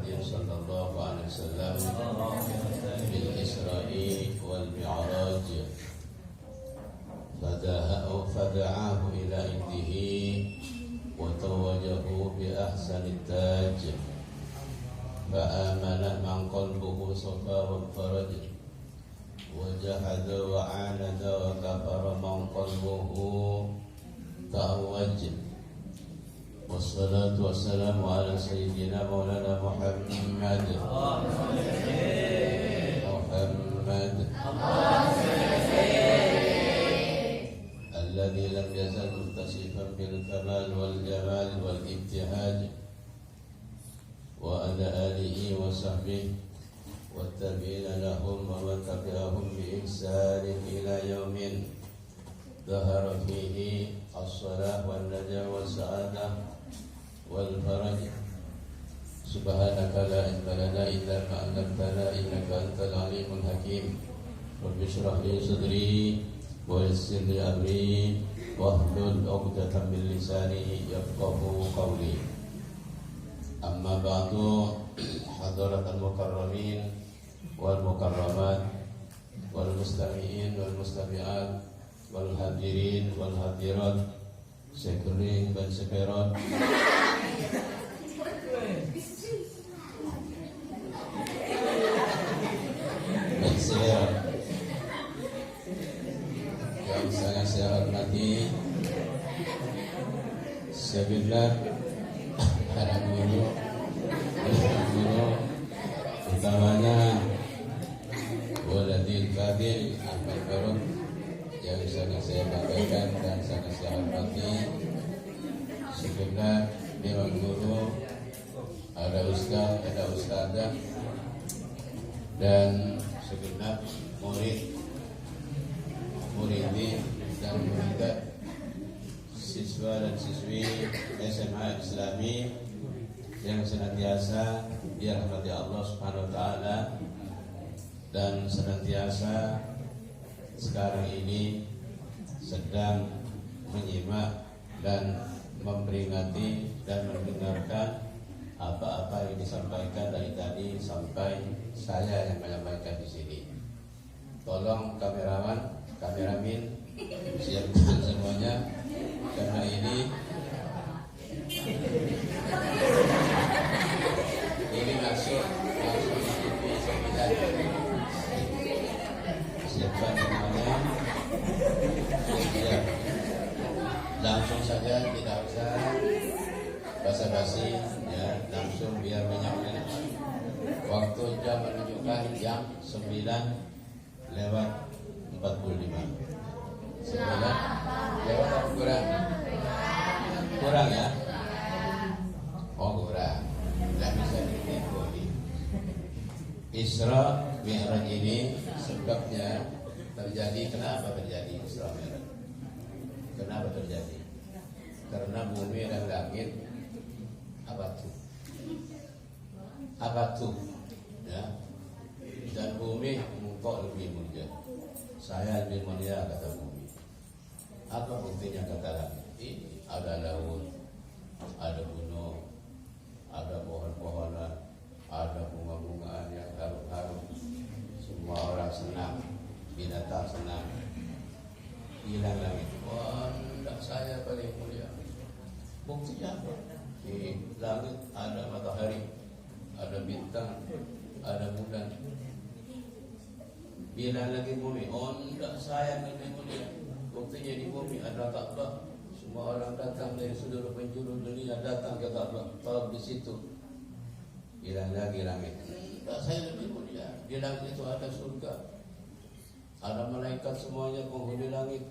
صلى الله عليه وسلم بالإسراء والمعراج فدعاه إلى عنده وتوجه بأحسن التاج فآمن من قلبه صفا وانفرج وجحد وعاند وكفر من قلبه تعوج والصلاة والسلام على سيدنا مولانا محمد الذي لم يزل متصفا بالكمال والجمال والابتهاج وعلى آله وصحبه والتابعين لهم ومن تبعهم بإحسان إلى يوم ظهر فيه الصلاح والنجاة والسعادة والفرج سبحانك لا علم لنا إلا ما علمتنا إنك أنت العليم الحكيم رب اشرح لي صدري ويسر لي أمري واحلل عقدة من لساني يفقهوا قولي أما بعد حضرة المكرمين والمكرمات والمستمعين والمستمعات والhadirin والhadirat sekering dan seperon yang sangat saya hormati segenap para guru utamanya Waladil Fadil Ahmad Barok yang sangat saya banggakan dan sangat saya hormati segenap dewan guru, ada ustaz, ada ustazah dan segenap murid-muridi dan muridat siswa dan siswi SMA Islami yang senantiasa dirahmati Allah Subhanahu wa taala dan senantiasa sekarang ini sedang menyimak dan memperingati dan mendengarkan apa-apa yang disampaikan dari tadi sampai saya yang menyampaikan di sini. Tolong kameramin siapkan semuanya karena ini masuk TV 9. Siapkan semuanya. Ya. Langsung saja, tidak usah basa-basi ya, langsung biar menyambung. Waktu jam menunjukkan jam 9:45. 9 lewat atau kurang? Kurang ya? Oh kurang. Tidak bisa ditipu. Isra Mi'raj ini sebabnya terjadi. Kenapa terjadi Isra Mi'raj? Kenapa terjadi? Karena bumi dan langit abatu ya, dan bumi engkau lebih mulia, saya lebih mulia kata bumi. Apa buktinya kata langit? Ini ada laut, ada gunung, ada pohon-pohonan, ada bunga-bungaan yang harum-harum. Semua orang senang, binatang senang. Hilang langit, wah, tidak saya paling mulia. Buktinya apa? Di langit ada matahari, ada bintang, ada bulan. Bilang lagi bumi, oh tidak saya lebih mulia. Buktinya di bumi ada Ka'bah. Semua orang datang dari seluruh penjuru dunia datang ke Ka'bah, tawaf di situ. Bilang lagi langit, tidak saya lebih mulia. Di langit itu ada surga, ada malaikat semuanya penghuni langit.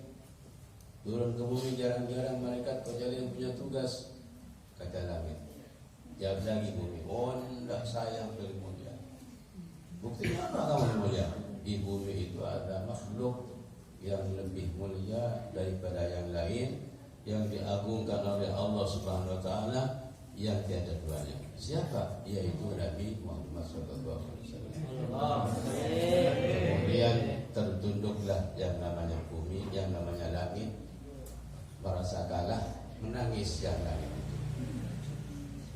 Turun ke bumi jarang-jarang malaikat kecuali yang punya tugas. Kata langit, jawab lagi bumi, oh tidak saya lebih mulia. Buktinya apa kamu mulia? Di bumi itu ada makhluk yang lebih mulia daripada yang lain, yang diagungkan oleh Allah Subhanahu wa taala, yang tiada duanya. Siapa? Yaitu Nabi Muhammad SAW. Kemudian tertunduklah yang namanya bumi, yang namanya langit, merasa kalah, menangis yang langit itu.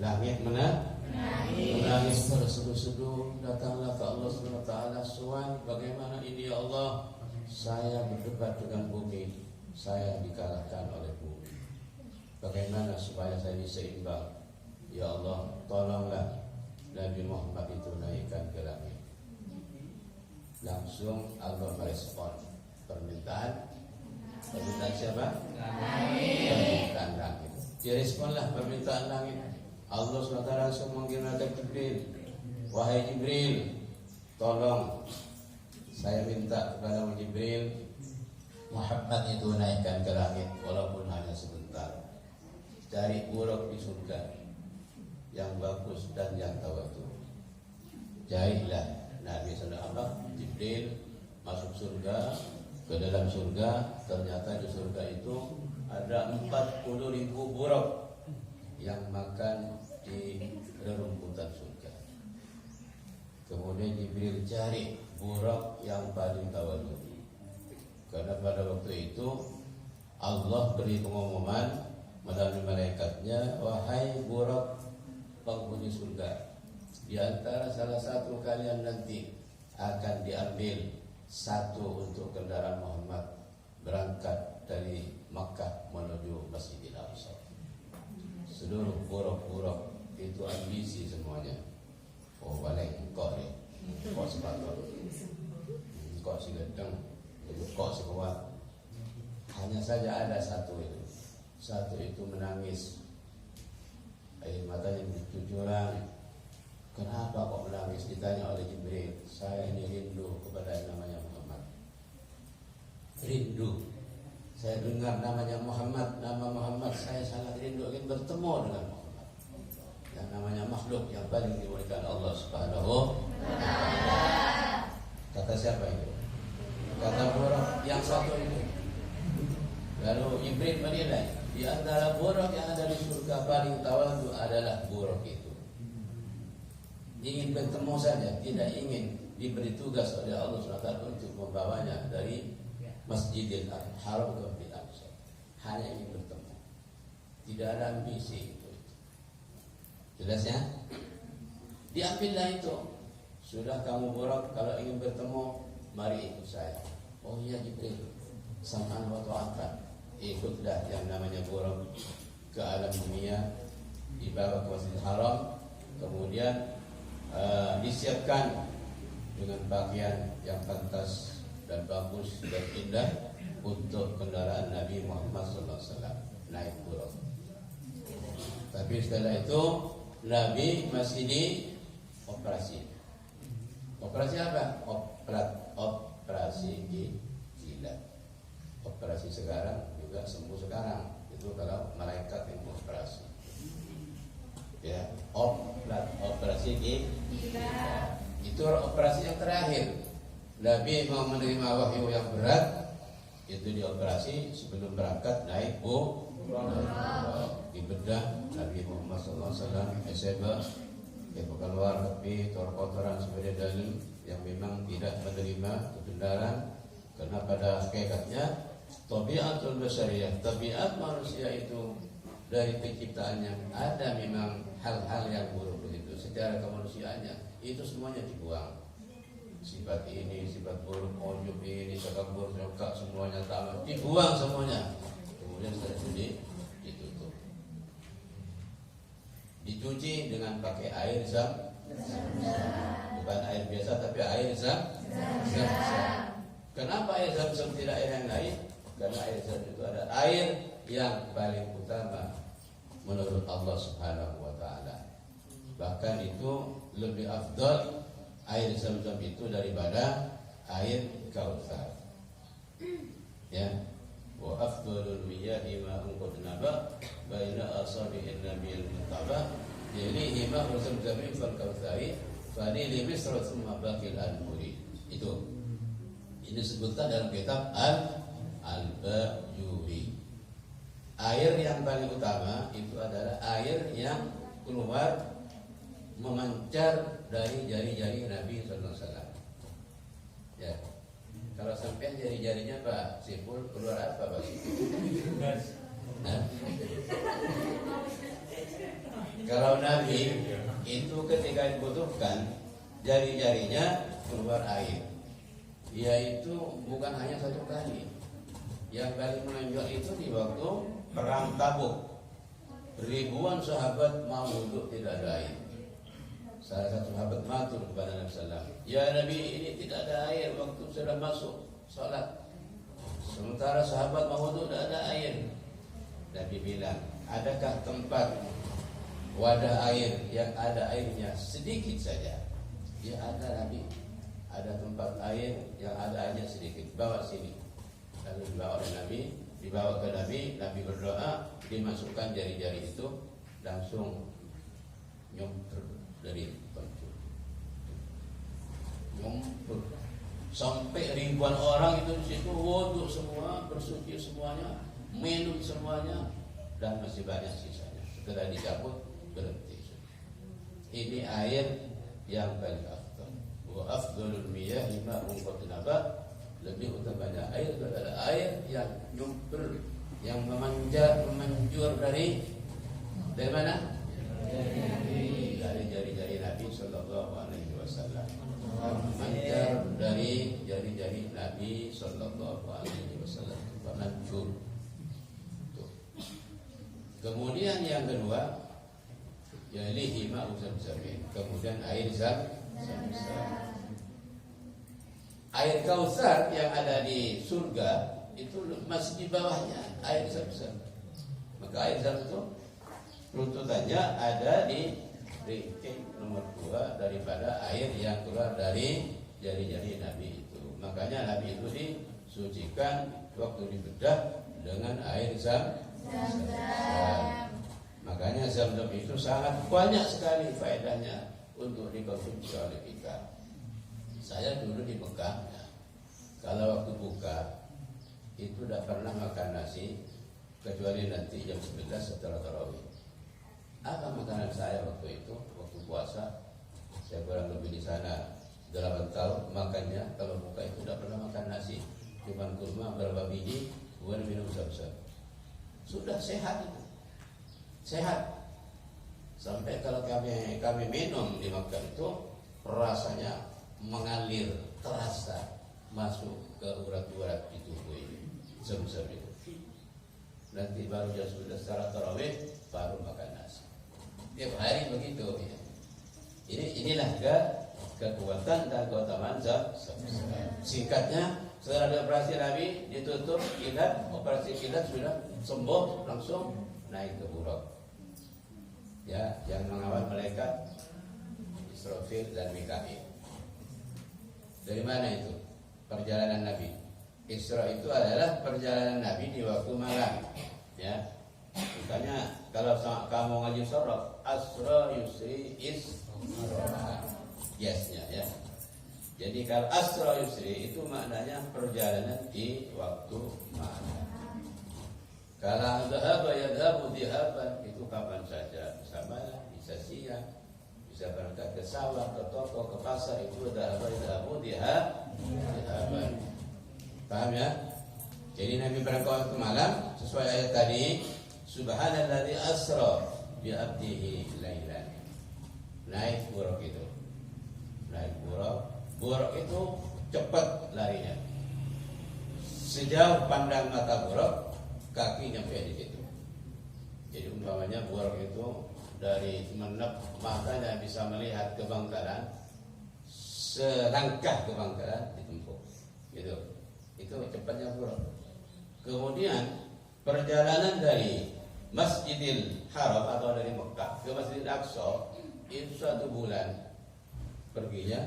Langit menangis, menangis terseduh-seduh, datanglah ke Allah Subhanahu wa taala, suan bagaimana ini ya Allah, saya berdebat dengan bumi, saya dikalahkan oleh bumi. Bagaimana supaya saya bisa imbang? Ya Allah, tolonglah Nabi Muhammad itu naikkan ke langit. Langsung Allah merespon permintaan siapa? Permintaan langit. Diresponlah permintaan langit. Allah SWT langsung memanggil malaikat Jibril. Wahai Jibril, tolong saya minta kepada Jibril, Muhammad itu naikkan ke langit walaupun hanya sebentar. Cari buruk di surga yang bagus dan yang tawadu. Jahitlah Nabi SAW, Jibril masuk surga, ke dalam surga. Ternyata di surga itu ada 40.000 buruk yang makan di rerumputan surga. Kemudian Jibril cari buruk yang paling tawadu, karena pada waktu itu Allah beri pengumuman melalui malaikatnya, wahai buruk penghuni surga, di antara salah satu kalian nanti akan diambil satu untuk kendaraan Muhammad berangkat dari Makkah menuju Masjidil Aqsa. Seluruh buruk-buruk itu ambisi semuanya. Oh balik kau ni, kau sepatut, kau si gedeng, kau si kuat. Hanya saja ada satu itu menangis, air matanya bercucuran. Kenapa kok menangis? Ditanya oleh Jibril. Saya ini rindu kepada yang namanya Muhammad. Rindu. Saya dengar namanya Muhammad, nama Muhammad, saya sangat rindu ingin bertemu dengan Muhammad. Yang namanya makhluk yang paling dimuliakan Allah Subhanahu wa taala. Kata siapa itu? Kata buruk yang satu itu. Lalu Jibril menilai, di antara buruk yang ada di surga paling tawadu adalah buruk itu. Ingin bertemu saja, tidak ingin diberi tugas oleh Allah SWT untuk membawanya dari Masjidil Haram ke Masjidil Aqsa. Hanya ingin bertemu, tidak ada ambisi itu. Jelas ya? Diambillah itu. Sudah kamu buruk, kalau ingin bertemu, mari ikut saya. Oh iya Jibril, sam'an wa ta'atan. Ikutlah yang namanya buruk ke alam dunia, dibawa ke Masjidil Haram, kemudian disiapkan dengan pakaian yang pantas dan bagus dan indah untuk kendaraan Nabi Muhammad SAW naik buruk. Tapi setelah itu Nabi masih di operasi. Operasi apa? Operasi gila. Operasi sekarang juga sembuh sekarang. Itu kalau malaikat yang operasi. Ya, operasi gila. Itu operasi yang terakhir. Nabi mau menerima wahyu yang berat, itu dioperasi sebelum berangkat naik dibedah Nabi Muhammad SAW eseba yang keluar tepi kotoran sebagai dalil yang memang tidak menerima kebenaran, karena pada hakikatnya tabiatul basyariyah, tabiat manusia itu dari penciptaannya ada memang hal-hal yang buruk begitu. Secara kemanusiaannya itu semuanya dibuang. Sifat ini, sifat buruk, ujub ini, takabur, syuka, semuanya tamat, dibuang semuanya. Kemudian setelah itu ditutup, dicuci dengan pakai air zam, bukan air biasa tapi air zam. Kenapa air zam tidak air yang lain? Karena air zam itu ada air yang paling utama menurut Allah Subhanahu wa taala. Bahkan itu lebih afdal air zam-zam itu daripada air Kautsar. Ya. Wa afdalul miyahi ma'un qad naba baina asabi'in nabiyil muttaba. Jadi hima zam-zam fal Kautsari fa li misr thumma baqil al-muri. Itu. Ini disebutkan dalam kitab Al-Bajuri. Air yang paling utama itu adalah air yang keluar memancar dari jari-jari Nabi Sallallahu Alaihi Wasallam. Ya, kalau sampai jari-jarinya Pak Sipul keluar apa Pak Sipul? Kalau Nabi itu ketika dibutuhkan jari-jarinya keluar air, yaitu bukan hanya satu kali. Yang paling menonjol itu di waktu perang Tabuk. Ribuan sahabat mau wudhu tidak ada air. Salah satu sahabat matur kepada Nabi SAW, ya Nabi, ini tidak ada air waktu sudah masuk sholat. Sementara sahabat mau wudhu tidak ada air. Nabi bilang, adakah tempat wadah air yang ada airnya sedikit saja? Ya ada Nabi, ada tempat air yang ada airnya sedikit, bawa sini. Lalu dibawa oleh Nabi, dibawa ke Nabi, Nabi berdoa, dimasukkan jari-jari itu, langsung nyumpur dari pencur, nyumpur sampai ribuan orang itu di situ wudhu semua, bersuci semuanya, minum semuanya, dan masih banyak sisanya. Setelah dicabut berhenti. Ini air yang paling afdal. Wa afdalul miyahi ma'un qatnabat. Lebih utamanya air adalah air yang nyumpur, yang memanjur dari mana? Dari jari-jari Nabi Sallallahu Alaihi Wasallam. Memanjur dari jari-jari Nabi Sallallahu Alaihi Wasallam. Memanjur. Kemudian yang kedua, yalihi ma'u zamzamin. Kemudian air zam-zam. Air Kautsar yang ada di surga itu masih di bawahnya air zam-zam. Maka air zam itu runtutannya ada di ranking nomor 2 daripada air yang keluar dari jari-jari Nabi itu. Makanya Nabi itu disucikan waktu dibedah dengan air zam-zam. Makanya zam-zam itu sangat banyak sekali faedahnya untuk dikonsumsi oleh kita. Saya dulu di Mekah, kalau waktu buka itu tidak pernah makan nasi kecuali nanti jam 11 setelah tarawih. Apa makanan saya waktu itu, waktu puasa? Saya kurang lebih di sana 8 tahun makannya. Kalau buka itu tidak pernah makan nasi, cuma kurma berapa biji, kemudian minum zam-zam. Sudah sehat itu, sehat. Sampai kalau kami minum di Mekah itu rasanya mengalir, terasa masuk ke urat-urat di tubuh ini, zam-zam itu. Nanti baru jam 11 setelah tarawih baru makan nasi. Tiap hari begitu ya. Inilah kekuatan dan keutamaan zam-zam. Singkatnya, setelah ada operasi Nabi ditutup kilat, operasi kilat sudah sembuh, langsung naik ke buraq. Ya, yang mengawal malaikat Israfil dan Mikail. Dari mana itu? Perjalanan Nabi. Isra itu adalah perjalanan Nabi di waktu malam. Ya. Makanya kalau kamu ngaji surah Asra Yusri Isra. Yes-nya ya. Jadi kalau Asra Yusri itu maknanya perjalanan di waktu malam. Kalau dhahaba yadhabu dhihaban itu kapan saja, bisa malam, bisa siang, bisa berangkat ke sawah, ke toko, ke pasar, itu dhahaba yadhabu dhihaban. Paham ya? Jadi Nabi berangkat waktu malam sesuai ayat tadi, subhanalladzi asra bi 'abdihi lailan. Naik buraq itu. Naik buraq. Buraq itu cepat larinya. Sejauh pandang mata buraq, kaki nyampe di situ. Jadi umpamanya buraq itu dari menep matanya bisa melihat ke bangkalan, selangkah ke bangkalan ditempuh. Gitu. Itu cepatnya buraq. Kemudian perjalanan dari Masjidil Haram atau dari Mekah ke Masjidil Aqsa itu 1 bulan perginya,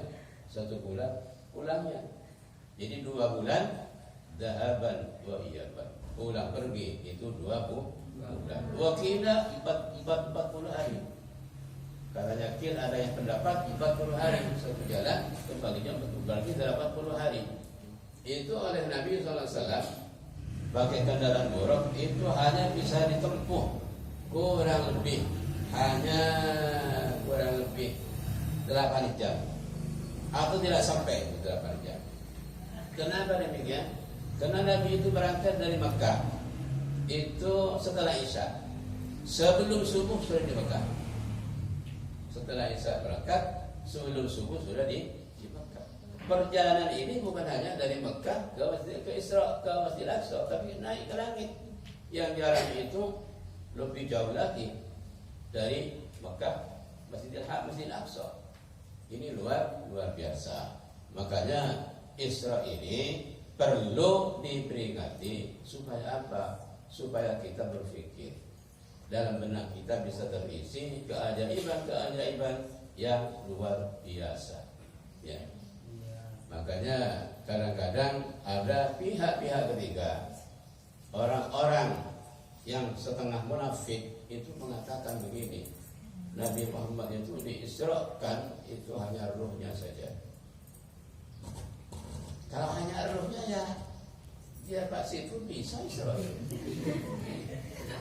1 bulan pulangnya. Jadi 2 bulan dhahaban wa iyaban. Pulang pergi itu 2 bulan. Wakila 40 hari. Katanya kil ada yang pendapat 40 hari satu jalan, kembalinya berarti 80 hari. Itu oleh Nabi SAW pakai kendaraan buraq itu hanya bisa ditempuh kurang lebih 8 jam atau tidak sampai 8 jam. Kenapa demikian? Karena Nabi itu berangkat dari Makkah itu setelah Isya, sebelum subuh sudah di Makkah. setelah Isya berangkat, sebelum subuh sudah di Mekah. Perjalanan ini bukan hanya dari Mekah ke Isra ke Masjidil Aqsa, tapi naik ke langit. Yang jaraknya itu lebih jauh lagi dari Mekah Masjidil Aqsa. Ini luar biasa. Makanya Isra ini perlu diperingati supaya apa? Supaya kita berpikir, dalam benak kita bisa terisi keajaiban yang luar biasa. Ya. Makanya kadang-kadang ada pihak-pihak ketiga, orang-orang yang setengah munafik itu mengatakan begini, Nabi Muhammad itu diisrakan itu hanya ruhnya saja. Kalau hanya ruhnya ya dia Pak Sifun bisa isra.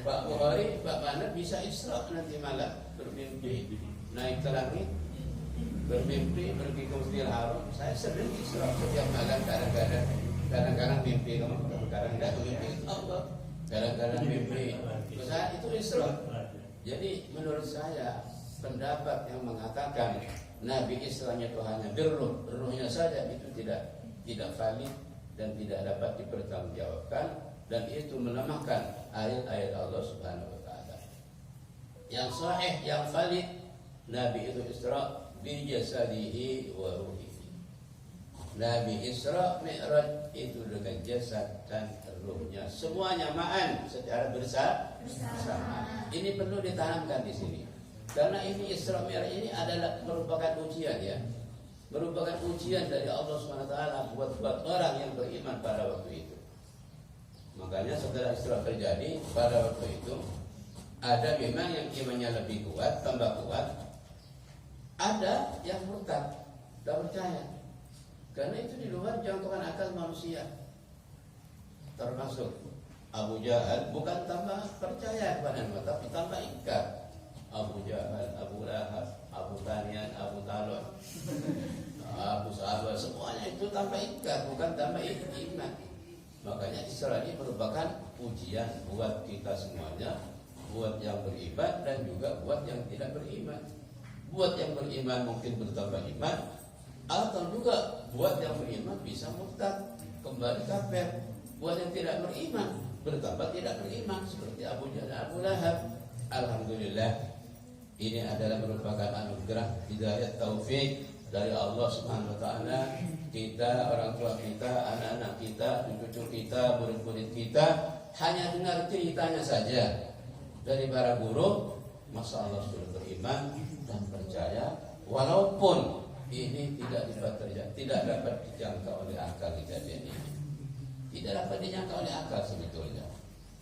Pak Bukhari, Pak Mana bisa isra nanti malam, bermimpi naik ke langit, bermimpi pergi ke Masjidil Haram. Saya sering isra setiap malam, kadang-kadang mimpi, kadang-kadang tidak mimpi Allah, kadang-kadang mimpi. Saya itu isra. Jadi menurut saya pendapat yang mengatakan Nabi Isra'nya itu hanya ruhnya saja itu tidak valid dan tidak dapat dipertanggungjawabkan, dan itu melemahkan ayat-ayat Allah Subhanahu wa taala. Yang sahih, yang valid, Nabi itu Isra bi jasadihi wa ruhihi. Nabi Isra Mi'raj itu dengan jasad dan ruhnya, semuanya ma'an, secara bersama. Ini perlu ditanamkan di sini. Karena ini Isra Mi'raj ini adalah merupakan ujian, ya. Merupakan ujian dari Allah SWT buat orang yang beriman pada waktu itu. Makanya setelah Isra terjadi pada waktu itu, ada memang yang imannya lebih kuat, tambah kuat. Ada yang murtad, tidak percaya. Karena itu di luar jangkauan akal manusia. Termasuk Abu Jahal, bukan tambah percaya kepada Allah, tapi tambah ingkar. Abu Jahal, Abu Lahab, Abu Tanian, Abu Talon, Abu Sahabat, semuanya itu tambah ingkar, bukan tambah iman. Makanya Isra ini merupakan ujian buat kita semuanya, buat yang beriman dan juga buat yang tidak beriman. Buat yang beriman mungkin bertambah iman, atau juga buat yang beriman bisa murtad, kembali kafir. Buat yang tidak beriman bertambah tidak beriman, seperti Abu Jahal, Abu Lahab. Alhamdulillah, ini adalah merupakan anugerah hidayah taufik dari Allah Subhanahu wa taala. Kita, orang tua kita, anak-anak kita, cucu kita, murid-murid kita hanya dengar ceritanya saja dari para guru, masya Allah sudah beriman dan percaya, walaupun ini tidak dapat dijangkau oleh akal kejadian ini. Tidak dapat dijangkau oleh akal sebetulnya.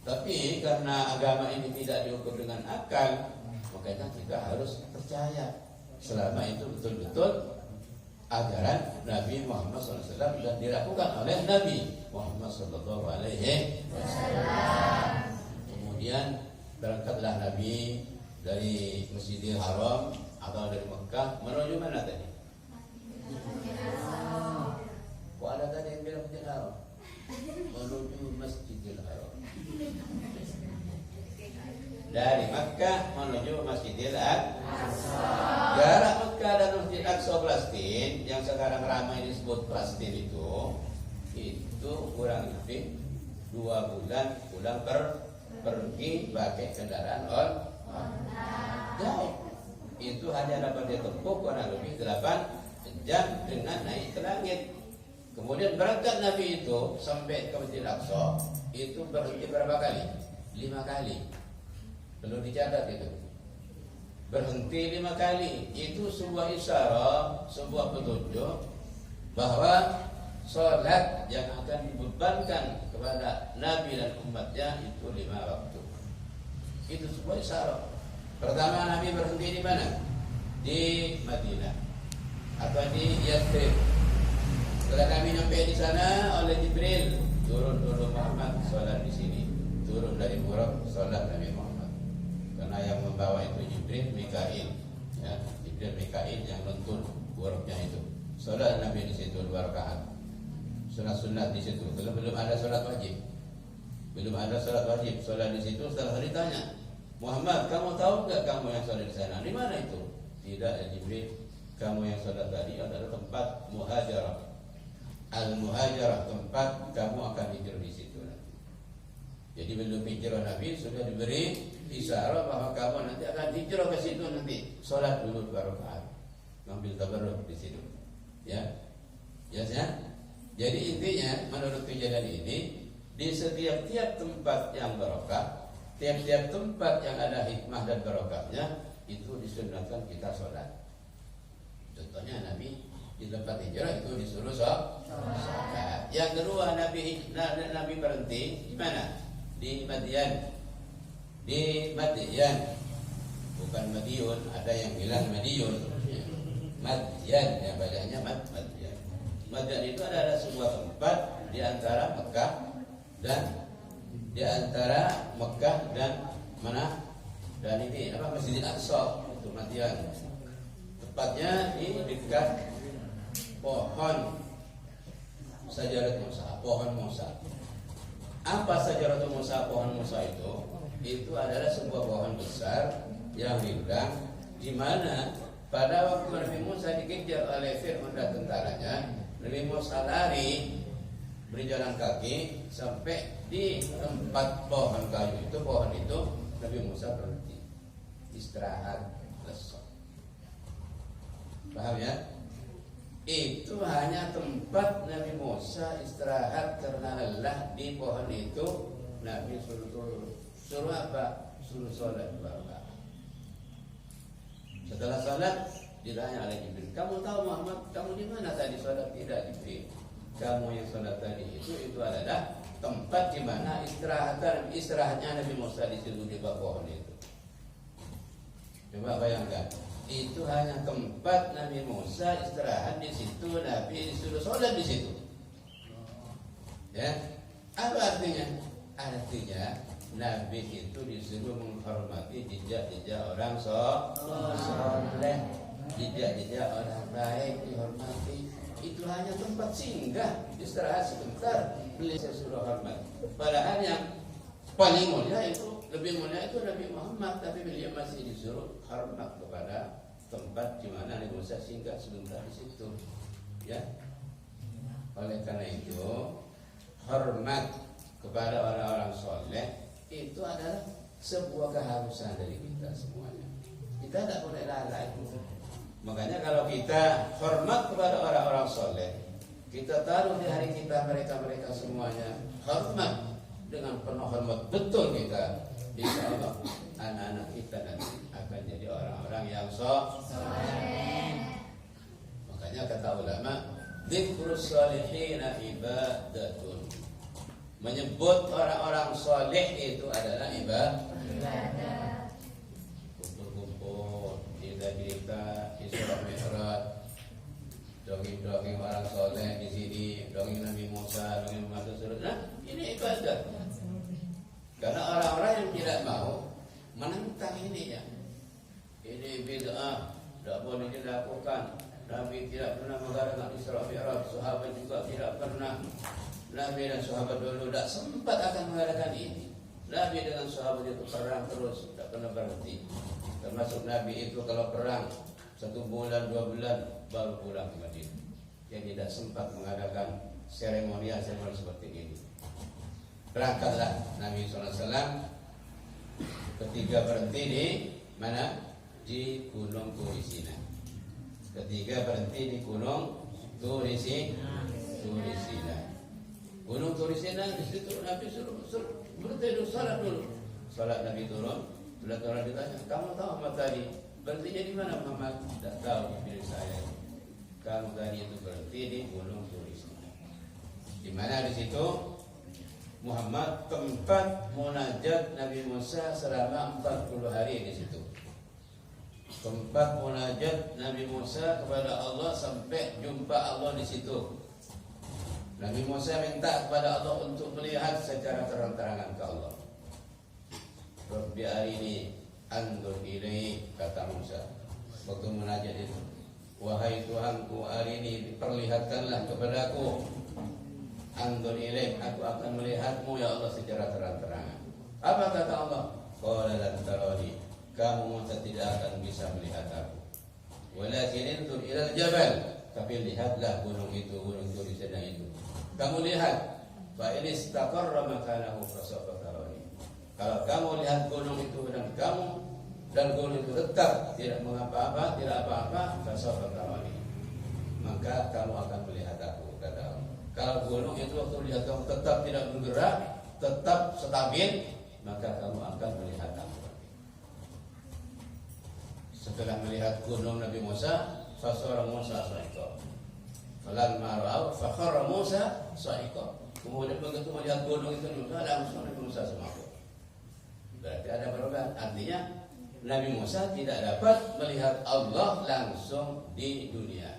Tapi karena agama ini tidak diukur dengan akal, makanya kita harus percaya selama itu betul-betul ajaran Nabi Muhammad SAW dan dilakukan oleh Nabi Muhammad SAW. Kemudian berangkatlah Nabi dari Masjidil Haram atau dari Mekah menuju mana tadi? Kok ada tadi yang bilang Masjidil Haram? Menuju Masjidil Haram. Dari Makkah menuju Masjidil Aqsa. Jarak Makkah dan Masjidil Aqsa Palestina yang sekarang ramai disebut Palestina itu kurang lebih 2 bulan pulang pergi pakai kendaraan jauh. Itu hanya dapat ditempuh kurang lebih 8 jam dengan naik ke langit. Kemudian berangkat Nabi itu sampai ke Masjidil Aqsa itu berhenti berapa kali? 5 kali. Perlu dicatat itu. Berhenti 5 kali. Itu sebuah isyarat, sebuah petunjuk bahwa sholat yang akan dibebankan kepada Nabi dan umatnya itu 5 waktu. Itu sebuah isyarat. Pertama Nabi berhenti di mana? Di Madinah atau di Yathrib. Setelah kami sampai di sana, oleh Jibril turun dulu Muhammad sholat di sini. Turun dari Buraq sholat Nabi Muhammad. Karena yang membawa itu Jibril, Mikail, ya, Jibril, Mikail yang nuntun Buraqnya itu. Sholat Nabi di situ 2 rakaat. Sunat-sunat di situ. Belum ada sholat wajib. Belum ada sholat wajib. Sholat di situ. Setelah ditanya, Muhammad, kamu tahu nggak kamu yang sholat di sana? Di mana itu? Di Tidak ya Jibril, kamu yang sholat tadi adalah tempat muhajarah. Al-muhajarah, tempat kamu akan hijrah di situ nanti. Jadi belum hijrah Nabi sudah diberi isyarat bahwa kamu nanti akan hijrah ke situ nanti. Sholat dulu 2 rakaat, ngambil tabarruk di situ. Ya, ya. Jadi intinya menurut kejadian ini, di setiap-tiap tempat yang barokah, tiap-tiap tempat yang ada hikmah dan barokahnya, itu disunahkan kita sholat. Contohnya Nabi di tempat hijrah itu disuruh sholat. Yang kedua Nabi berhenti di mana? Di Madian. Di Madian, bukan Madiun. Ada yang bilang Madiun. Madian, yang bacanya Madian. Madian itu adalah sebuah tempat di antara Mekah dan mana? Dan ini apa, Masjidil Aqsa itu Madian. Tepatnya di dekat pohon Sajarat Musa, pohon Musa. Apa Sajarat Musa, pohon Musa itu? Itu adalah sebuah pohon besar yang rindang, di mana pada waktu Nabi Musa dikejar oleh Fir'aun dan tentaranya, Nabi Musa lari berjalan kaki sampai di tempat pohon kayu itu, pohon itu Nabi Musa berhenti istirahat, lesok. Paham ya? Itu hanya tempat Nabi Musa istirahat karena lelah di pohon itu. Nabi suruh apa? Suruh sholat 2 rakaat. Setelah sholat ditanya oleh Jibril, kamu tahu Muhammad, kamu di mana tadi sholat? Tidak Jibril, kamu yang sholat tadi itu adalah tempat di mana istirahatnya Nabi Musa di situ di bawah pohon itu. Coba bayangkan, itu hanya tempat Nabi Musa istirahat di situ, Nabi disuruh sholat di situ. Ya, apa artinya? Artinya Nabi itu disuruh menghormati jejak-jejak orang soleh, jejak-jejak orang baik dihormati. Itu hanya tempat singgah, istirahat sebentar, beliau suruh hormat. Padahal yang paling mulia itu, lebih mulia itu Nabi Muhammad, tapi beliau masih disuruh hormat kepada tempat di mana Nabi Musa singgah sebentar di situ. Ya. Oleh karena itu, hormat kepada orang-orang soleh itu adalah sebuah keharusan dari kita semuanya. Kita tidak boleh lalai. Makanya kalau kita hormat kepada orang-orang soleh, kita taruh di hari kita mereka semuanya hormat dengan penuh hormat betul kita. Insya Allah anak-anak kita nanti akan jadi orang-orang yang soleh. Makanya kata ulama, dzikrus salihina ibadatun. Menyebut orang-orang soleh itu adalah ibadah. Kumpul-kumpul, cerita-cerita, Isra Mi'raj, dongeng-dongeng orang soleh di sini, dongeng Nabi Musa, dongeng Muhammad Rasulullah. Nah, ini ibadah. Karena orang-orang yang tidak mau menentang ini ya, ini bid'ah, tidak boleh dilakukan. Nabi tidak pernah mengadakan Isra Mi'raj, sahabat juga tidak pernah. Nabi dan sahabat dulu tidak sempat akan mengadakan ini. Nabi dengan sahabat itu perang terus, tidak pernah berhenti. Termasuk Nabi itu kalau perang 1 bulan, 2 bulan baru pulang ke Madinah. Dia tidak sempat mengadakan seremoni seperti ini. Berangkatlah Nabi SAW. Ketiga berhenti di mana? Di Gunung Turisina. Ketiga berhenti di Gunung Turisina. Gunung Turisina, di situ Nabi suruh berhenti dulu, salat dulu. Salat Nabi turun, bila turun ditanya, kamu tahu apa tadi? Berhentinya di mana Muhammad? Tidak tahu, pilih saya. Kamu tadi itu berhenti di Gunung Turisina. Di mana di situ Muhammad tempat munajat Nabi Musa selama 40 hari di situ. Tempat munajat Nabi Musa kepada Allah sampai jumpa Allah di situ. Nabi Musa minta kepada Allah untuk melihat secara terang-terangan ke Allah. Rabbi arini andur ilaih, kata Musa waktu munajat itu. Wahai Tuhanku, arini, perlihatkanlah kepadaku. Andur ilaih, aku akan melihatmu ya Allah secara terang-terangan. Apa kata Allah? Qala lan tarani, kamu tidak akan bisa melihat aku. Walakin inzur ila al-jabal, tapi lihatlah gunung itu di sana itu. Kamu lihat, fa in istaqarra makanahu fasawfa tarani. Kalau kamu lihat gunung itu dan gunung itu tetap tidak mengapa-apa, tidak apa-apa, fasawfa tarani, maka kamu akan melihat aku, kata Allah. Kalau gunung itu waktu lihat kamu tetap tidak bergerak, tetap stabil, maka kamu akan melihat aku. Setelah melihat gunung Nabi Musa, fasara Musa sa'iqa. Falamma ra'aw fakharra Musa sa'iqa. Kemudian begitu melihat gunung itu Musa, langsung Nabi Musa semaku. Berarti ada perubahan. Artinya Nabi Musa tidak dapat melihat Allah langsung di dunia.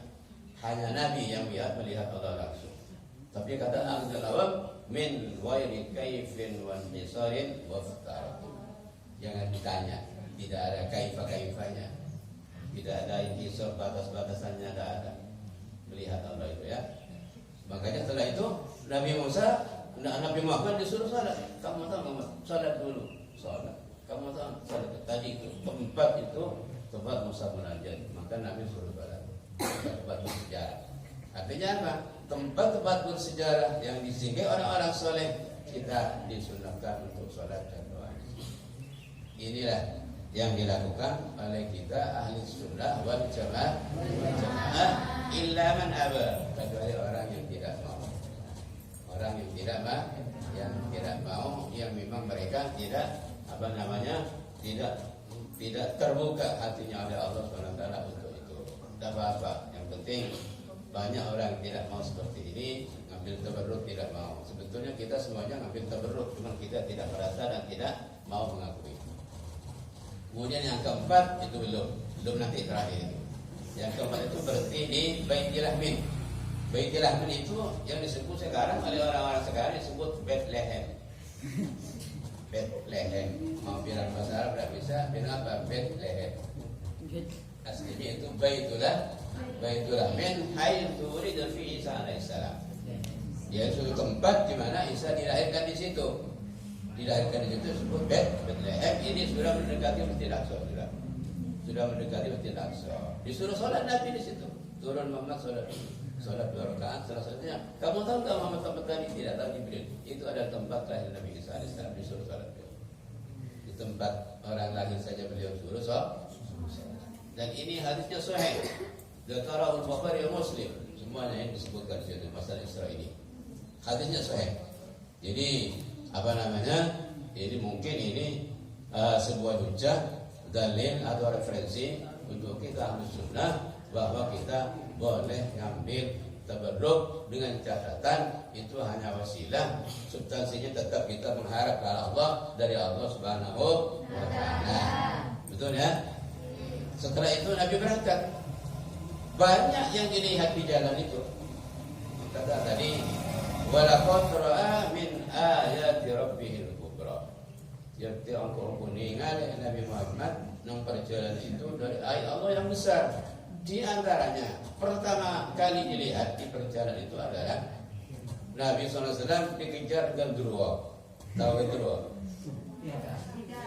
Hanya Nabi yang melihat Allah langsung. Tapi kata Al-Jalawab, min wairi kaifin wa nisarin wa fatar. Jangan ditanya, tidak ada kaifa-kaifanya, tidak ada intisar batas-batasannya, tidak ada. Melihat Allah itu ya. Makanya setelah itu Nabi Musa, Nabi Muhammad disuruh salat. Kamu tahu Muhammad, salat dulu, salat. Kamu tahu salat tadi itu tempat Musa munajat. Maka Nabi suruh salat. Tempat bersejarah. Artinya apa? Tempat-tempat bersejarah yang disinggahi orang-orang soleh, kita disunahkan untuk salat dan doa. Inilah yang dilakukan oleh kita ahli sunnah wal jamaah, illa man aba, kecuali orang yang tidak mau. Orang yang tidak mau, yang memang mereka tidak tidak terbuka hatinya oleh Allah SWT untuk itu. Tidak apa-apa. Yang penting banyak orang yang tidak mau seperti ini, ngambil tabarruk tidak mau. Sebetulnya kita semuanya ngambil tabarruk, cuma kita tidak merasa dan tidak mau mengakui. Kemudian yang keempat itu belum nanti terakhir itu. Yang keempat itu berarti di Baitul Lahmin. Baitul Lahmin itu yang disebut sekarang oleh orang-orang sekarang disebut Bethlehem. Bethlehem. Mau bilang bahasa Arab tidak bisa, bilang apa? Bethlehem. Aslinya itu Baitul Lahmin haitsu wulida fi Isa alaihissalam. Yaitu tempat di mana Isa dilahirkan di situ. Dilahirkan di situ disebut Bethlehem. Ini sudah mendekati Masjid Aqsa, sudah mendekati Masjid Aqsa. Disuruh sholat Nabi di situ. Turun Muhammad sholat 2 rakaat. Salah satunya, kamu tahu tak Muhammad tempat tadi? Tidak tahu Jibril. Itu adalah tempat lahir Nabi Isa alaihissalam. Disuruh sholat. Di tempat orang lahir saja beliau suruh sholat. Dan ini hadisnya sahih. Dzakarahul Bukhari wa Muslim. Semuanya yang disebutkan di masalah Isra ini. Hadisnya sahih. Jadi ini mungkin sebuah hujah, dalil atau referensi untuk kita ahli sunnah bahwa kita boleh ngambil tabarruk dengan catatan itu hanya wasilah, substansinya tetap kita mengharap kepada Allah dari Allah Subhanahu wa taala. Betul ya? Setelah itu Nabi berangkat. Banyak yang dilihat di jalan itu. Kata tadi, walaqad ra'a min ayati rabbihil kubra. Jadi engkau ningali Nabi Muhammad nang perjalanan itu dari ayat Allah yang besar. Di antaranya pertama kali dilihat di perjalanan itu adalah Nabi SAW dikejar dengan Durwa. Tahu itu Durwa?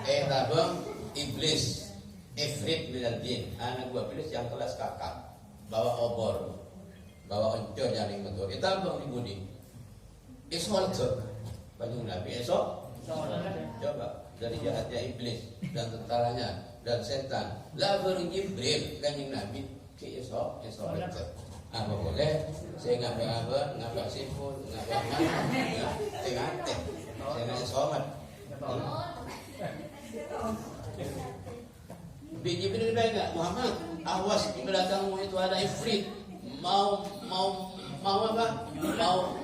Tabang iblis, ifrit minal jin, anak buah iblis yang kelas kakak, bawa obor, bawa oncor yang mentur. Tabang di budi. Esok banyak Nabi esok. Coba dari jahatnya iblis dan tentaranya dan setan. Lalu Jibril kanjeng Nabi ke esok. Apa boleh? Saya ngapa sipul, ngapa tengah. Saya nanya somat. Jibril bilang, Muhammad, awas di belakangmu itu ada ifrit. Mau apa? Mau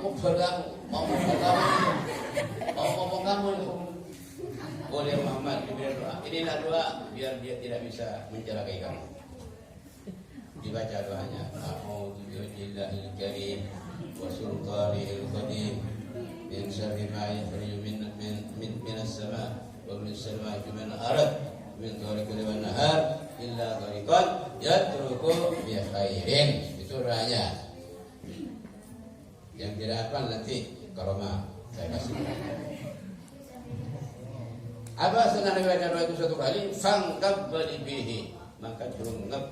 ngomong kamu itu. Boleh Muhammad diberi doa. Inilah doa biar dia tidak bisa mencelakai kamu. Dibaca doanya. A'udzu billahil karim wa sultanil qadim min syarri ma yahruju minas sama' wa min syarri ma yahruju minal ard min tariqil wan nahar illa tariqan yatruku bi khairin. Itu doanya. Yang tidak hafal nanti karomah saya kasih. Apa senang baca doa itu satu kali, fangkab bihi, maka jurungap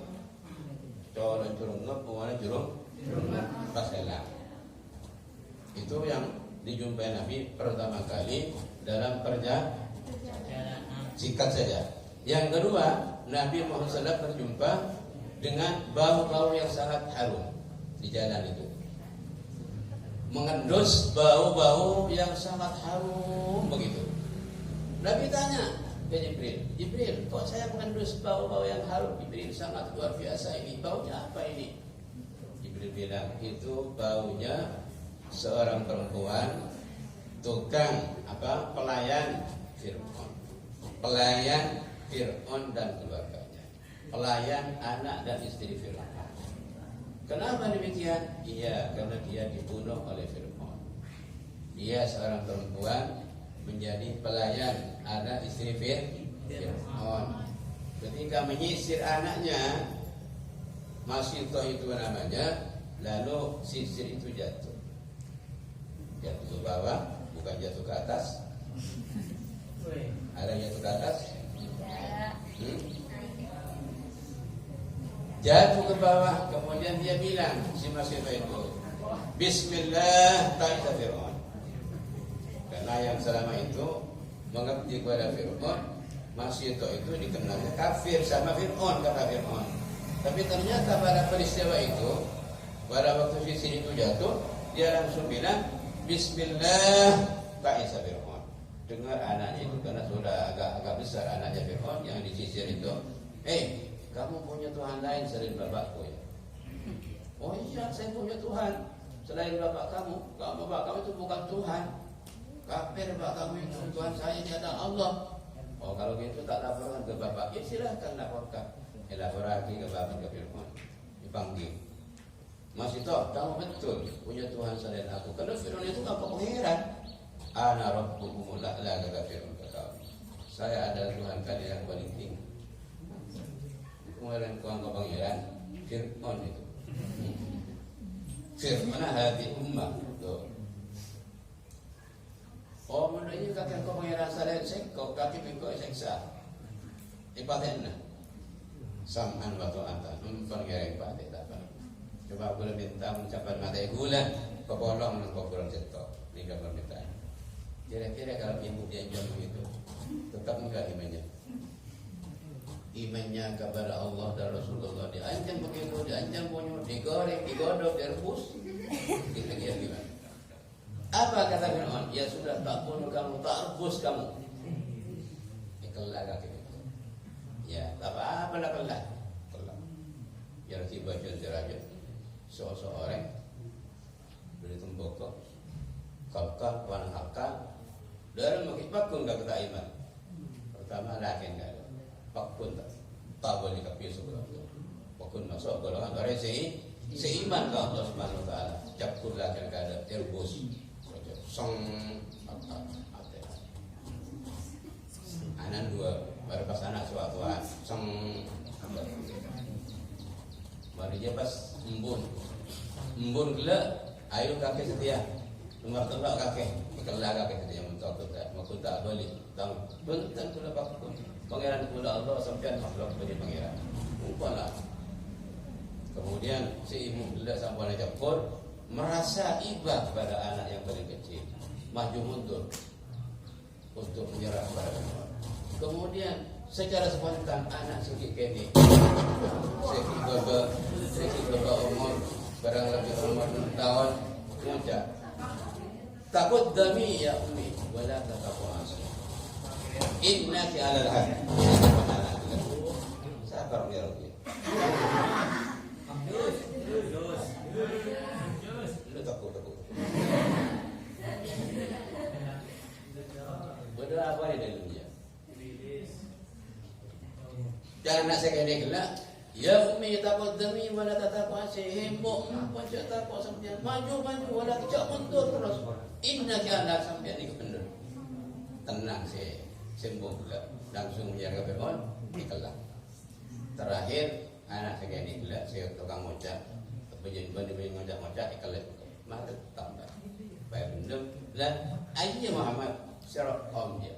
Colon curung ngep, mana curung pas elang. Itu yang dijumpai Nabi pertama kali dalam perjalanan singkat saja. Yang kedua, Nabi Muhammad SAW berjumpa dengan bau-bau yang sangat harum di jalan itu. Mengendus bau-bau yang sangat harum begitu. Nabi tanya ke Jibril, Jibril, kok saya mengendus bau-bau yang harum? Jibril, sangat luar biasa ini. Baunya apa ini? Jibril bilang, itu baunya seorang perempuan tukang pelayan Fir'aun. Pelayan Fir'aun dan keluarganya. Pelayan anak dan istri Fir'aun. Kenapa demikian? Iya, karena dia dibunuh oleh Fir'aun. Dia seorang perempuan menjadi pelayan anak istri Fir'aun. Ketika menyisir anaknya, Masito itu namanya, lalu sisir itu jatuh. Jatuh ke bawah, bukan jatuh ke atas. Ada jatuh ke atas? Jatuh ke bawah, kemudian dia bilang si Masito itu, Bismillah ta'isa Fir'aun. Karena yang selama itu mengabdi kepada Fir'aun, Masito itu dikenal kafir sama Fir'aun, kata Fir'aun. Tapi ternyata pada peristiwa itu, pada waktu sisir itu jatuh, dia langsung bilang Bismillah ta'isa Fir'aun. Dengar anaknya itu, karena sudah agak besar anaknya Fir'aun yang disisir itu, kamu punya Tuhan lain selain bapakku ya? Oh iya, saya punya Tuhan selain bapak kamu. Bapak kamu itu bukan Tuhan. Kafir bapak kamu itu, Tuhan saya adalah Allah. Oh kalau gitu tak laporkan ke bapak, ya silahkan laporkan. Lapor lagi ke bapak ke Fir'aun, dipanggil. Masih tahu, kamu betul punya Tuhan selain aku. Karena Fir'aun itu nggak heran. Ana rabbukumul a'la, kata Fir'aun. Saya adalah Tuhan kalian yang paling tinggi. Kemudian kawan pangeran Fir'aun itu. Fir'aun hati ummah. Oh, menurutnya kakek kau pangeran saya sekok, kaki pikau seksa. Ipatenna. Sam'an wa ta'atan. Pangeran ipaten apa? Coba aku minta mencapai mata bulan, kepolong dan kepulauan cetok. Liga permintaan. Kira-kira kalau ibu dianjur begitu, tetap enggak imannya? Imannya kepada Allah dan Rasulullah diancam begitu, diancam punya, digoreng, digodok, direbus. Kira-kira gimana? Apa kata Fir'aun? Ya sudah, tak bunuh kamu, tak rebus kamu. Kelah kaki itu. Ya, tak apa-apa lah kelah. Yang tiba raja, seorang beri tembokok, kalkal, wan hakal, dari makipakun gak kata iman. Pertama laki enggak ada. Pakun tak boleh kapir sebelah itu. Pakun masuk golongan orang seiman ke Allah Subhanahu Wa Taala. Capkur laki enggak ada, terbus. Song anak dua baru pas anak suatu song baru dia pas embun gila ayo kakek setia nomor tolak kakek ikhlas kakek setia mentok tak boleh tahu bentar kula pakun pangeran kula Allah sampai makhluk menjadi pangeran umpala. Kemudian si ibu gila sampai capur merasa iba kepada anak yang paling kecil, maju mundur untuk menyerah kepada Tuhan. Kemudian secara spontan anak sikit kene, sikit baba umur barang lebih umur 6 tahun, muncak. Takut dami ya umi, wala taqwas. Innaki alal haq. Sabar ya Rabbi. Takut. Berdoa apa di dalamnya? Jangan nak sekali gelak. Ya umi takut demi wala takut sehembok pun takut sampai maju wala tak mundur terus. Inna kana sampai ni kebenar. Tenang sembok gelak langsung menjaga Fir'aun dikelah. Terakhir anak sekali gelak saya tukang mocak. Begini mocak ikhlas. Maka tambah baik benar dan ayat Muhammad syarat dia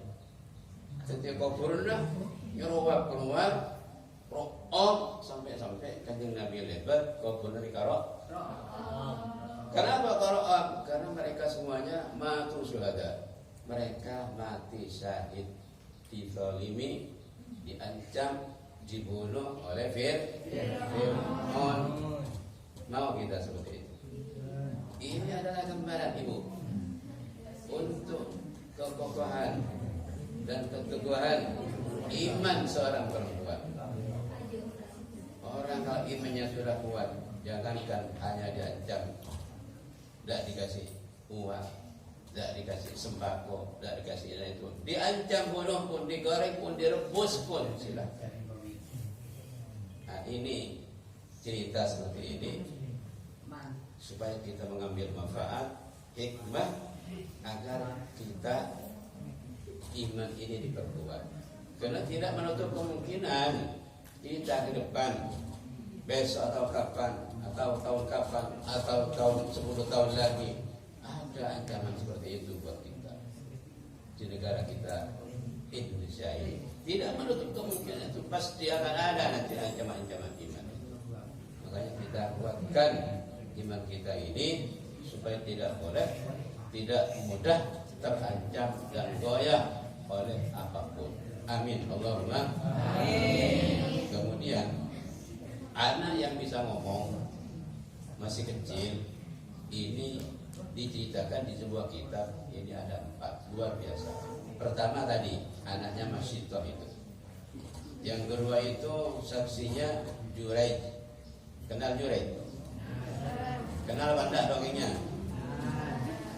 ketika kurunlah nyuruh keluar om sampai kanjeng kanjeng Nabi lebat, kau dari karok. Kenapa qara'ah? Karena mereka semuanya matu syuhada. Mereka mati syahid, dizalimi, diancam, dibunuh oleh Fir'aun. Mau kita seperti itu? Ini adalah gambaran Ibu untuk kekokohan dan keteguhan iman seorang perempuan. Orang kalau imannya sudah kuat, jangankan hanya diancam, tidak dikasih uang, tidak dikasih sembako, tidak dikasih itu, diancam bunuh pun, digoreng pun, direbus pun, silakan. Nah, ini cerita seperti ini supaya kita mengambil manfaat, hikmah, agar kita iman ini diperkuat. Karena tidak menutup kemungkinan kita ke depan, besok atau kapan, atau tahun kapan, atau tahun 10 tahun lagi, ada ancaman seperti itu buat kita di negara kita Indonesia ini. Tidak menutup kemungkinan itu pasti akan ada nanti ancaman-ancaman iman. Makanya kita kuatkan iman kita ini supaya tidak mudah terancam dan goyah oleh apapun. Amin. Allahumma amin. Kemudian anak yang bisa ngomong masih kecil ini diceritakan di sebuah kitab. Ini ada 4 luar biasa. Pertama tadi anaknya Masyitoh itu. Yang kedua itu saksinya Juraij. Kenal Juraij? Kenal Banda dongengnya?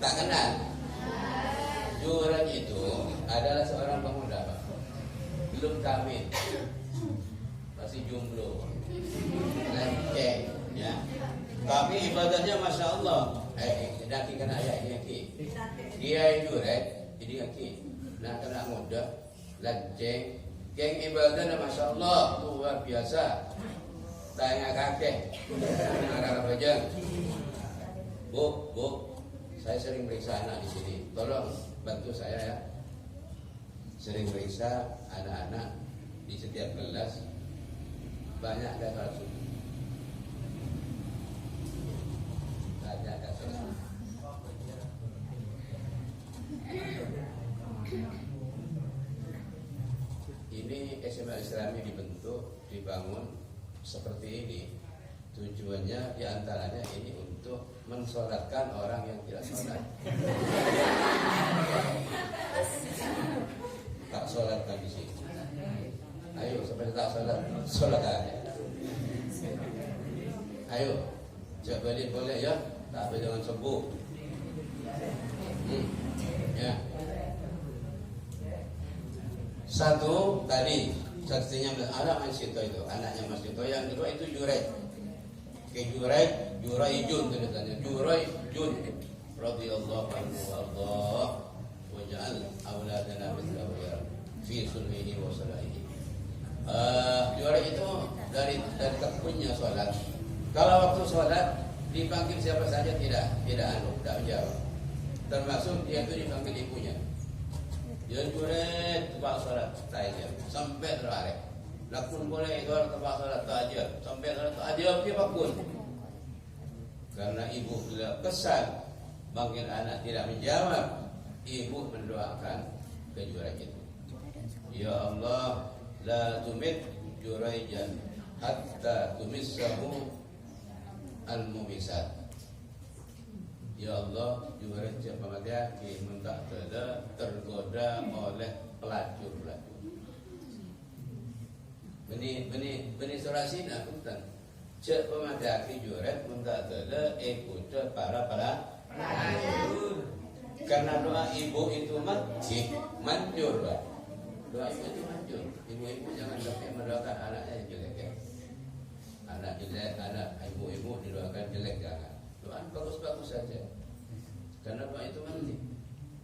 Tak kenal. Juraij itu adalah seorang pemuda, Pak. Belum kawin, masih jomblo, lenceng, ya. Tapi ibadahnya masya Allah. Daki kena ayahnya ki. Dia Juraij, jadi ki. Nah kena muda, lenceng, geng ibadahnya masya Allah luar biasa. Tanya kakek, arah bajang. Bu, saya sering periksa anak di sini. Tolong bantu saya ya. Sering periksa anak-anak di setiap kelas. Banyak gak kasus? Banyak gak kasus? Ini SMA Islami dibangun seperti ini. Tujuannya diantaranya ini untuk mensolatkan orang yang tidak sholat. Tak sholatkan di sini. Ayo, sampai tak sholat aja. Ayo, coba boleh ya, tapi jangan sembuh. Ya. Satu tadi saksinya anak Masyitoh itu, anaknya Masyitoh. Yang kedua itu Juraij. Juraijun tulisannya, Juraijun radhiyallahu anhu wa ja'al auladana mithlahu fi sulhihi wa salahihi. Juraij itu dari tekunnya sholat. Kalau waktu sholat dipanggil siapa saja tidak jawab. Termasuk dia itu dipanggil ibunya. Dia Juraij tempat sholat saja sampai terakhir. Lakun boleh itu orang tempat sholat tajam sampai sholat tajam dia pakun. Karena ibu bila kesal panggil anak tidak menjawab, ibu mendoakan ke Juraij itu. Ya Allah, la tumit Juraijan hatta tumissahu al-mumisat. Ya Allah, Juraij pamadaki mentah tergoda oleh pelacur-pelacur. Beni surasina punten. Cek pamadaki Juraij mentah ikut para pelacur. Karena doa ibu itu manjur, Pak. Doa ibu itu manjur. Ibu-ibu jangan sampai mendoakan anaknya yang jelek ya. Anak jelek, anak ibu-ibu didoakan jelek jangan. Doa bagus-bagus saja. Karena doa itu mandi.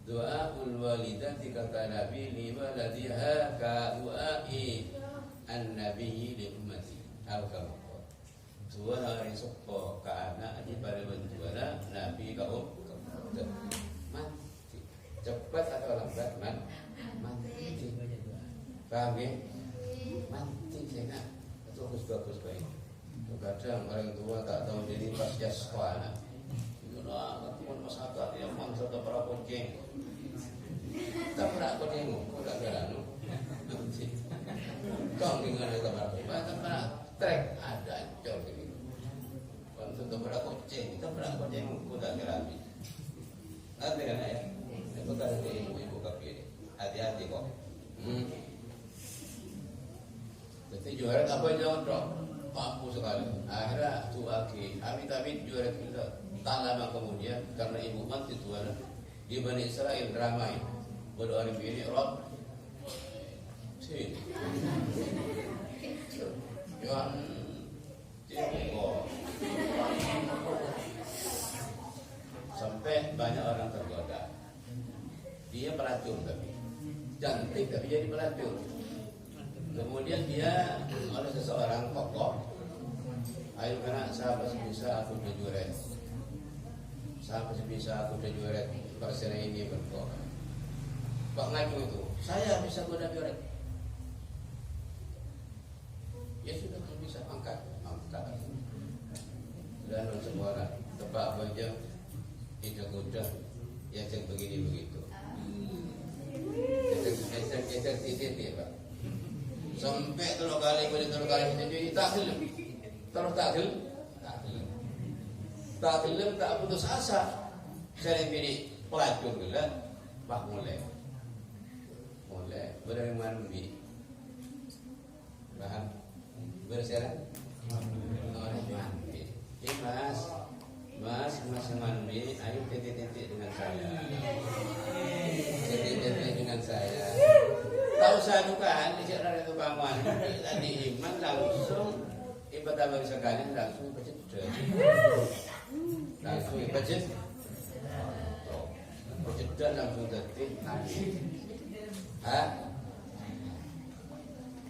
Doa ulwalidati kata Nabi lima ladiha ka duai an-nabiyyi li ummati. Al-kamu. Dua hari sopo ka anak di pada bentuana Nabi kaum mati. Cepat atau lambat mati. Paham ya? Mati saya. Itu bagus-bagus baik. Kadang orang tua tak tahu diri pasca sekolah. Itu lah, ketemuan masyarakat yang mangsa tak pernah kucing. Tak pernah kucing, kau tak kira no. Kau tinggal di tempat apa? Tak pernah trek ada jauh gitu. Kau tak pernah kucing, kau tak kira ni. Ada kan ya? Itu kan ada ibu kapi. Hati-hati kok. Jadi juara apa jangan drop. Mampu sekali. Akhirnya tuaki, amit-amit juara kita. Tak lama kemudian karena ibu mati tuan di Bani Israel ramai berdoa ini Rob. Si, Tuhan Tiko. Sampai banyak orang tergoda. Dia pelacur tapi cantik tapi jadi pelacur. Kemudian dia oleh seseorang tokoh, ayo karena sahabat sebisa aku dijuret, sahabat sebisa aku dijuret persen ini berkor. Pak ngaku itu, saya bisa goda juret. Ya sudah kalau bisa angkat. Dan semua orang tebak apa aja itu goda, ya cek begini begitu. Cek titik Pak. Sampai terus kali jadi terus tak putus asa. Saya pilih pelacur gila, pak mulai berani mandi, bahan bersiaran, mandi. Mas mandi, ayo titik dengan saya. Tahu saya bukan, tidak ada tukang mandi. Tadi iman langsung ibadah bagi sekalian langsung pejet. Pejet langsung detik hamil.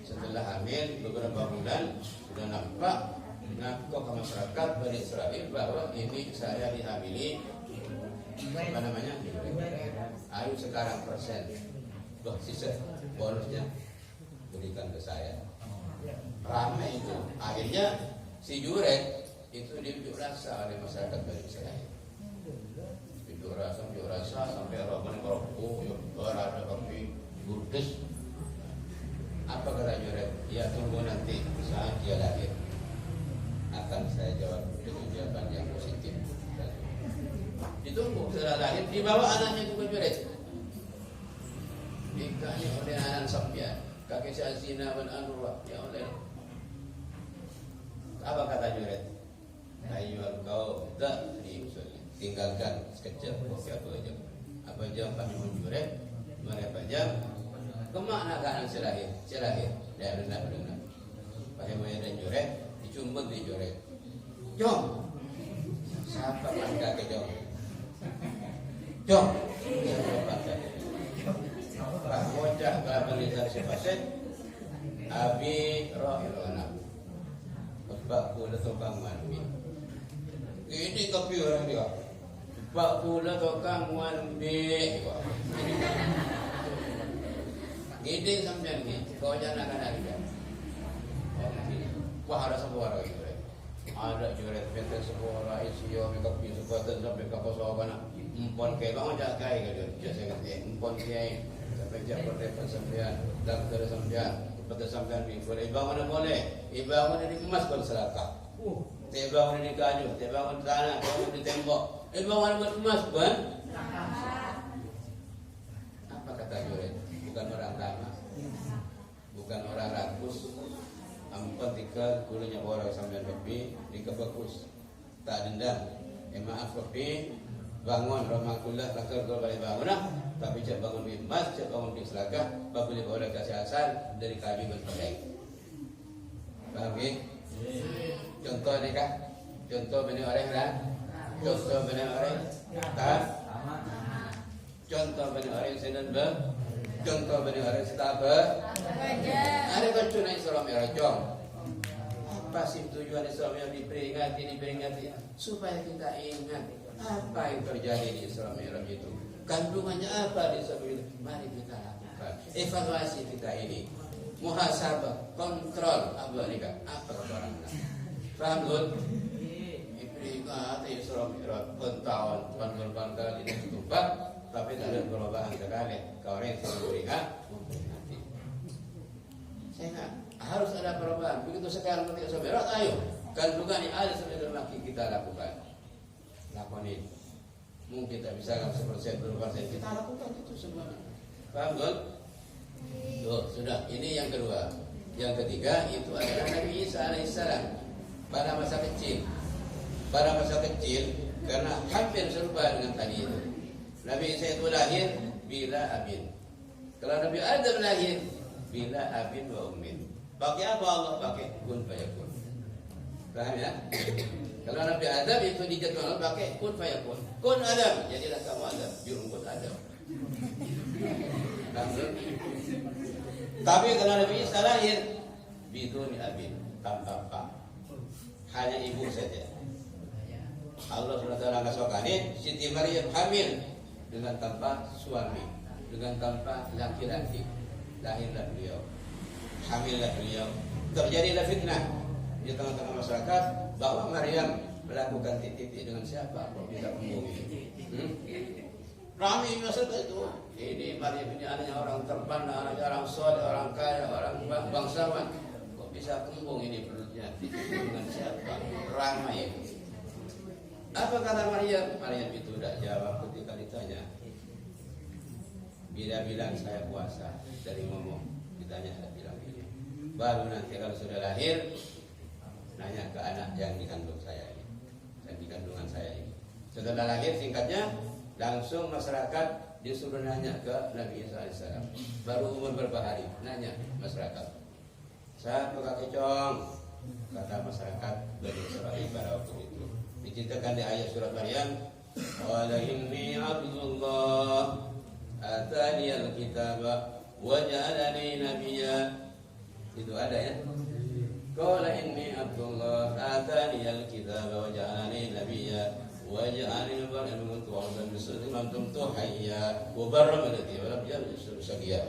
Setelah hamil beberapa bulan sudah nampak ngaku ke masyarakat Bani Israel bahwa ini saya dihamili. Apa namanya? Ayo sekarang persen. Loh sisa bonusnya berikan ke saya. Ramai itu. Akhirnya si Juret itu diunjuk rasa oleh masyarakat Bani Israel. Unjuk rasa sampai orang merokok, ada kopi burdes. Apa kata Juret? Ya tunggu nanti saat dia lahir akan saya jawab dengan jawaban yang positif. Ditunggu setelah lahir dibawa anaknya ke Juret. Nikahnya oleh anak sampian, kakek Syazina bin Anwar ya oleh. Apa kata Juret? Ayo kau tak tinggalkan sekejap apa jam kami menjuret mereka jam kemana kan selahir dan benar pakai moya dan juret dicumbut di juret jom siapa kan kakek jom siapa kakek Pak Bocah Kabelitar Sipaset Abi Rohilona Pak Kula Tokang Manmi. Ini kopi orang dia Pak Kula Tokang Manmi. Ini sampai ni kau jangan ada dia. Wah ada semua orang itu. Ada juret pentas semua orang isio mereka kopi sepatan sampai kapal sahabat empon kayak bang ajak kai ke dia. Saya kata empon kiai Pejak berdepan sampean, dokter sampean, kepada sampean boleh bangun boleh, bangun di emas pun serakah. Bangun di kayu, bangun tanah, bangun di tembok, bangun buat emas pun. Apa kata Juret? Bukan orang lama, bukan orang rakus. Ampun tiga kulunya orang sampean kopi di kebakus, tak dendam. Maaf kopi. Bangun rumah kulah rakar kau balik bangun tapi cak bangun di emas, cak bangun di selagah, boleh bawa kasih asal dari kayu berpeleng. Paham ya? Contoh ni kah? Contoh benih orang lah. Contoh benih orang tak. Contoh benih orang senen ber. Contoh benih orang setaber. Ada kau naik Islam ya rajong. Apa sih tujuan Islam yang diperingati supaya kita ingat apa yang terjadi di Isra Mi'raj itu, kandungannya apa di Isra Mi'raj. Mari kita lakukan evaluasi kita ini, muhasabah, kontrol apa nih kak, apa orang Paham Gun? Ibrika ati Isra Mi'raj pentahun tuan kali ini ketupat tapi tak ada perubahan sekali. Kau ini semburiha nanti. Saya harus ada perubahan. Begitu sekarang ketika Isra Mi'raj, ayo kandungan yang ada sebagai laki kita lakukan. Lakukan ini. Mungkin kita bisa 100% kita lakukan itu semua. Paham Gun? Sudah. Ini yang kedua. Yang ketiga itu adalah Nabi Isa alaihissalam pada masa kecil. Pada masa kecil karena hampir serupa dengan tadi itu. Nabi Isa itu lahir bila abin. Kalau Nabi Adam lahir bila abin wa ummin. Pakai apa Allah? Pakai kun fayakun. Paham ya? Kalau Nabi Adam itu dijadwalkan pakai kun fayakun. Kun Adam, jadilah kamu Adam, jurungkut Adam. Tapi kalau Nabi Isa lahir biduni abin, tanpa pak, hanya ibu saja. Allah SWT kasihkan Siti Maryam hamil dengan tanpa suami, dengan tanpa laki-laki. Lahirlah beliau, hamillah beliau. Terjadilah fitnah di tengah-tengah masyarakat bahwa Maryam melakukan titik dengan siapa? Kok bisa kembali? Ramai masyarakat itu. Ini Maryam ini anaknya orang terpandang, anaknya orang soleh, orang kaya, orang bangsawan. Kok bisa kembung ini perutnya? Dengan siapa? Ramai. Apa kata Maryam? Maryam itu tidak jawab ketika ditanya. Bila bilang saya puasa dari ngomong, ditanya tidak bilang ini. Baru nanti kalau sudah lahir, nanya ke anak yang dikandung saya ini, yang dikandungan saya ini. Setelah lahir singkatnya, langsung masyarakat disuruh nanya ke Nabi Isa AS. Baru umur berapa hari? Nanya masyarakat. Saya pakai kecong, kata masyarakat Bani Israil pada waktu itu. Diceritakan di ayat surat Maryam, qala inni abdullah atani al-kitaba wa ja'alani nabiyya. Itu ada ya. Qala inni abdullah atani al-kitaba wa ja'alani nabiyya wa ja'alani mubarran kuntu awsan bisulli man tumtu hayya wa barra malati wa lam yamsu sagiya.